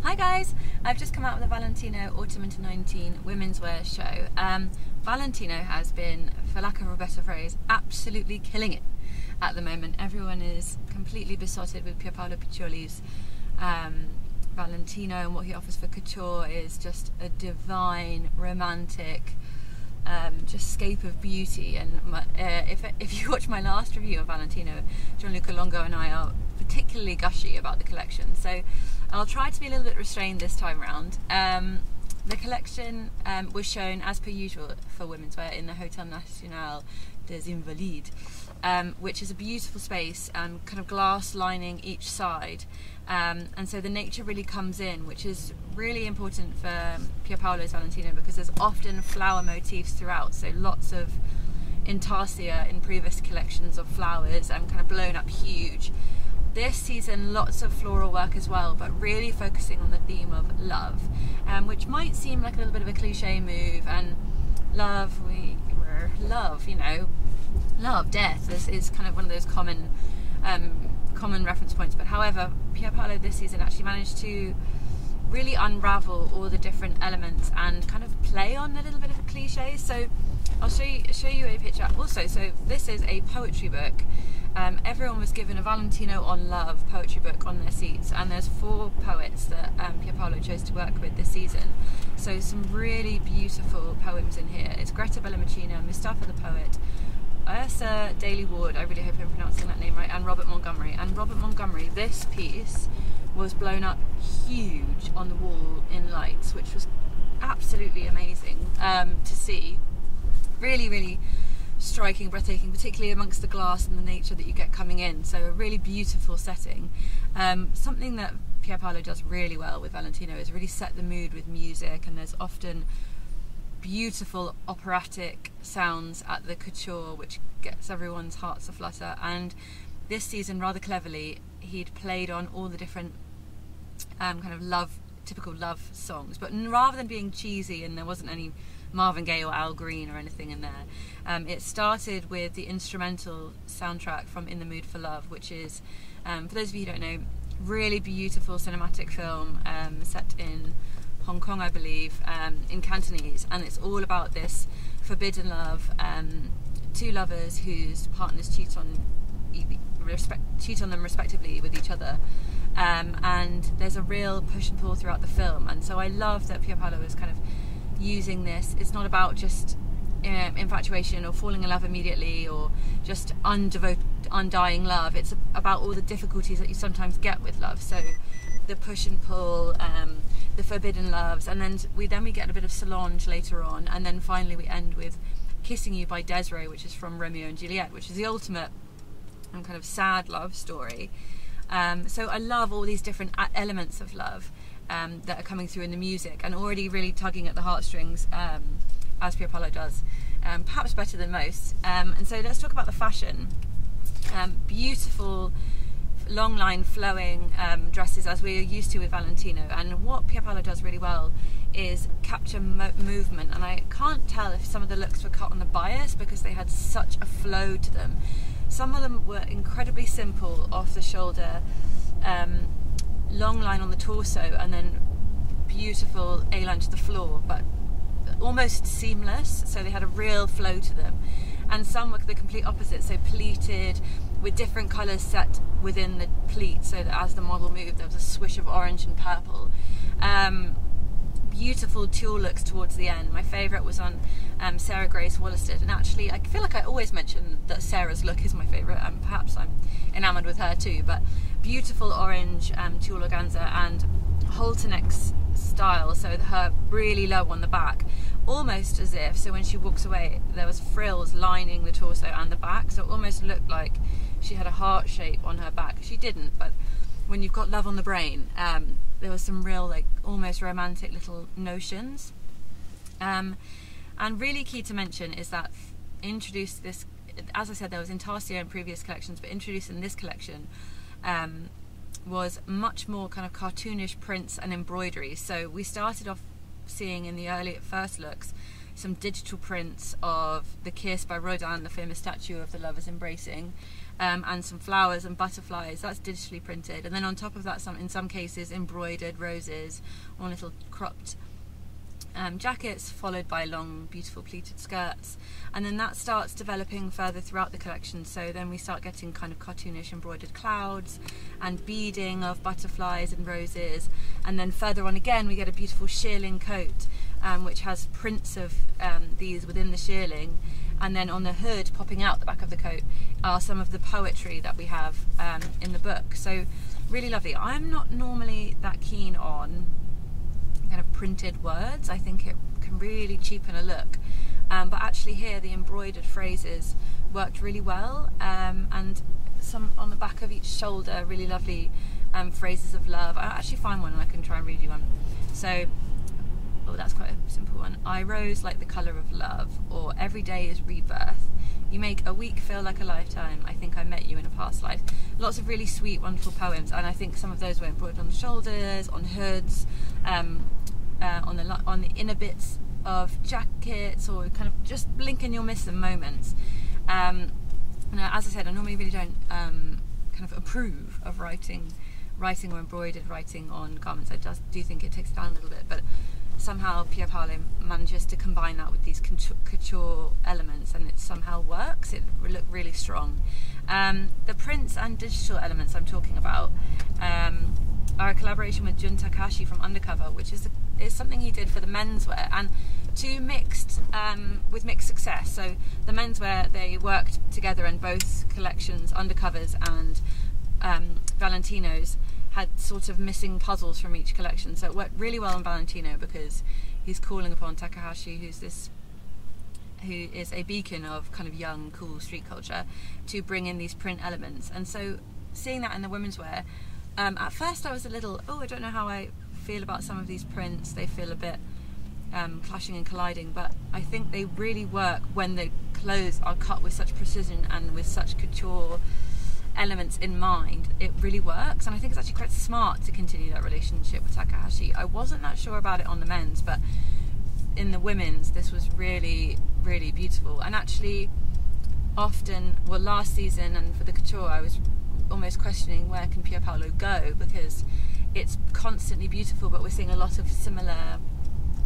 Hi guys, I've just come out with the Valentino Autumn Winter 19 Womenswear show. Valentino has been, for lack of a better phrase, absolutely killing it at the moment. Everyone is completely besotted with Paolo Piccioli's Valentino, and what he offers for couture is just a divine, romantic, just scape of beauty. And if you watch my last review of Valentino, Gianluca Longo and I are particularly gushy about the collection, so I'll try to be a little bit restrained this time around. The collection was shown as per usual for Womenswear in the Hotel National des Invalides, which is a beautiful space, kind of glass lining each side, and so the nature really comes in, which is really important for Paolo's Valentino because there's often flower motifs throughout, so lots of intarsia in previous collections of flowers and kind of blown up huge. This season, lots of floral work as well, but really focusing on the theme of love, which might seem like a little bit of a cliche move. And love, love, you know, love, death is kind of one of those common reference points. But however, Paolo this season actually managed to really unravel all the different elements and kind of play on a little bit of a cliche. So I'll show you a picture. Also, so this is a poetry book. Everyone was given a Valentino on Love poetry book on their seats, and there's 4 poets that Paolo chose to work with this season. So some really beautiful poems in here. It's Greta Bellamacino, Mustafa the poet, Ursa Daly Ward, I really hope I'm pronouncing that name right, and Robert Montgomery. And Robert Montgomery, this piece was blown up huge on the wall in lights, which was absolutely amazing to see. Really, really striking, breathtaking, particularly amongst the glass and the nature that you get coming in. So a really beautiful setting. Something that Paolo does really well with Valentino is really set the mood with music, and there's often beautiful operatic sounds at the couture which gets everyone's hearts aflutter. And this season, rather cleverly, he'd played on all the different kind of typical love songs, but rather than being cheesy and there wasn't any Marvin Gaye or Al Green or anything in there, it started with the instrumental soundtrack from In the Mood for Love, which is, for those of you who don't know, really beautiful cinematic film set in Hong Kong, I believe, in Cantonese, and it's all about this forbidden love, 2 lovers whose partners cheat on them respectively with each other, and there's a real push and pull throughout the film. And so I love that Paolo is kind of using this. It's not about just infatuation or falling in love immediately or just undying love. It's about all the difficulties that you sometimes get with love. So the push and pull, the forbidden loves, and then we get a bit of Solange later on, and then finally we end with Kissing You by Desiree, which is from Romeo and Juliet, which is the ultimate kind of sad love story. So I love all these different elements of love that are coming through in the music and already really tugging at the heartstrings, as Paolo does, perhaps better than most. And so let's talk about the fashion. Beautiful long line flowing dresses, as we're used to with Valentino, and what Paolo does really well is capture movement. And I can't tell if some of the looks were cut on the bias because they had such a flow to them. Some of them were incredibly simple, off the shoulder, long line on the torso, and then beautiful A-line to the floor, but almost seamless, so they had a real flow to them. And some were the complete opposite, so pleated with different colours set within the pleat, so that as the model moved there was a swish of orange and purple. Beautiful tulle looks towards the end. My favourite was on Sarah Grace Wollaston, and actually I feel like I always mention that Sarah's look is my favourite, and perhaps I'm enamoured with her too. But beautiful orange tulle organza and halter neck style, so her really low on the back, almost as if, so when she walks away there was frills lining the torso and the back, so it almost looked like she had a heart shape on her back. She didn't, but when you've got love on the brain, there was some real, like, almost romantic little notions. And really key to mention is that introduced this, as I said, there was intarsia in previous collections, but introduced in this collection was much more kind of cartoonish prints and embroidery. So we started off seeing in the first looks some digital prints of the kiss by Rodin, the famous statue of the lovers embracing, and some flowers and butterflies. That's digitally printed, and then on top of that, in some cases embroidered roses on little cropped jackets, followed by long beautiful pleated skirts, and then that starts developing further throughout the collection. So then we start getting kind of cartoonish embroidered clouds and beading of butterflies and roses, and then further on again we get a beautiful shearling coat, which has prints of these within the shearling, and then on the hood popping out the back of the coat are some of the poetry that we have in the book. So really lovely. I'm not normally that keen on kind of printed words. I think it can really cheapen a look, but actually here the embroidered phrases worked really well, and some on the back of each shoulder, really lovely phrases of love. I'll actually find one and I can try and read you one. So, oh, that's quite a simple one. I rose like the colour of love, or every day is rebirth. You make a week feel like a lifetime. I think I met you in a past life. Lots of really sweet, wonderful poems, and I think some of those were embroidered on the shoulders, on hoods, on the inner bits of jackets, or kind of just blink and you'll miss them moments. Now, as I said, I normally really don't kind of approve of writing or embroidered writing on garments. I just do think it takes it down a little bit, but somehow Pier Paolo manages to combine that with these couture elements, and it somehow works. It looked really strong. The prints and digital elements I'm talking about are a collaboration with Jun Takahashi from Undercover, which is something he did for the menswear, and with mixed success. So the menswear, they worked together, and both collections, Undercovers and Valentino's, had sort of missing puzzles from each collection. So it worked really well on Valentino because he's calling upon Takahashi, who is a beacon of kind of young, cool street culture, to bring in these print elements. And so seeing that in the women's wear, at first I was a little, I don't know how I feel about some of these prints. They feel a bit clashing and colliding, but I think they really work when the clothes are cut with such precision and with such couture elements in mind. It really works, and I think it's actually quite smart to continue that relationship with Takahashi. I wasn't that sure about it on the men's, but in the women's this was really, really beautiful. And actually often, well, last season and for the couture, I was almost questioning where can Pier Paolo go, because it's constantly beautiful, but we're seeing a lot of similar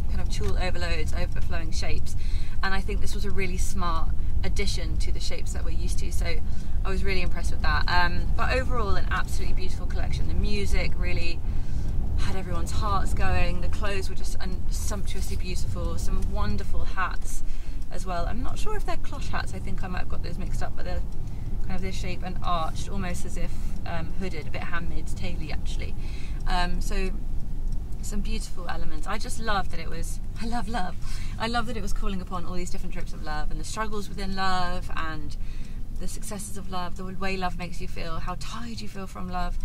kind of tulle overloads, overflowing shapes, and I think this was a really smart addition to the shapes that we're used to. So I was really impressed with that. But overall, an absolutely beautiful collection. The music really had everyone's hearts going. The clothes were just sumptuously beautiful. Some wonderful hats as well. I'm not sure if they're cloche hats. I think I might have got those mixed up, but they're kind of this shape and arched, almost as if hooded, a bit handmade, taily actually. So some beautiful elements. I just loved that it was, I love love. I love that it was calling upon all these different tropes of love, and the struggles within love, and the successes of love, the way love makes you feel, how tired you feel from love,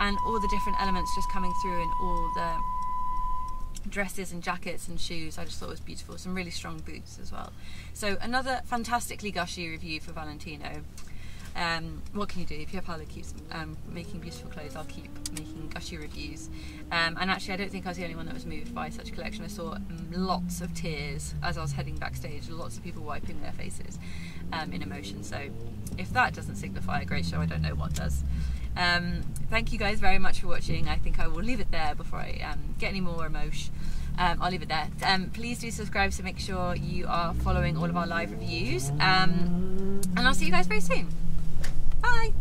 and all the different elements just coming through in all the dresses and jackets and shoes. I just thought it was beautiful. Some really strong boots as well. So another fantastically gushy review for Valentino. What can you do? If Pier Paolo keeps making beautiful clothes, I'll keep making gushy reviews. And actually, I don't think I was the only one that was moved by such a collection. I saw lots of tears as I was heading backstage, lots of people wiping their faces in emotion. So if that doesn't signify a great show, I don't know what does. Thank you guys very much for watching. I think I will leave it there before I get any more emotion. I'll leave it there. Please do subscribe to make sure you are following all of our live reviews. And I'll see you guys very soon. Bye!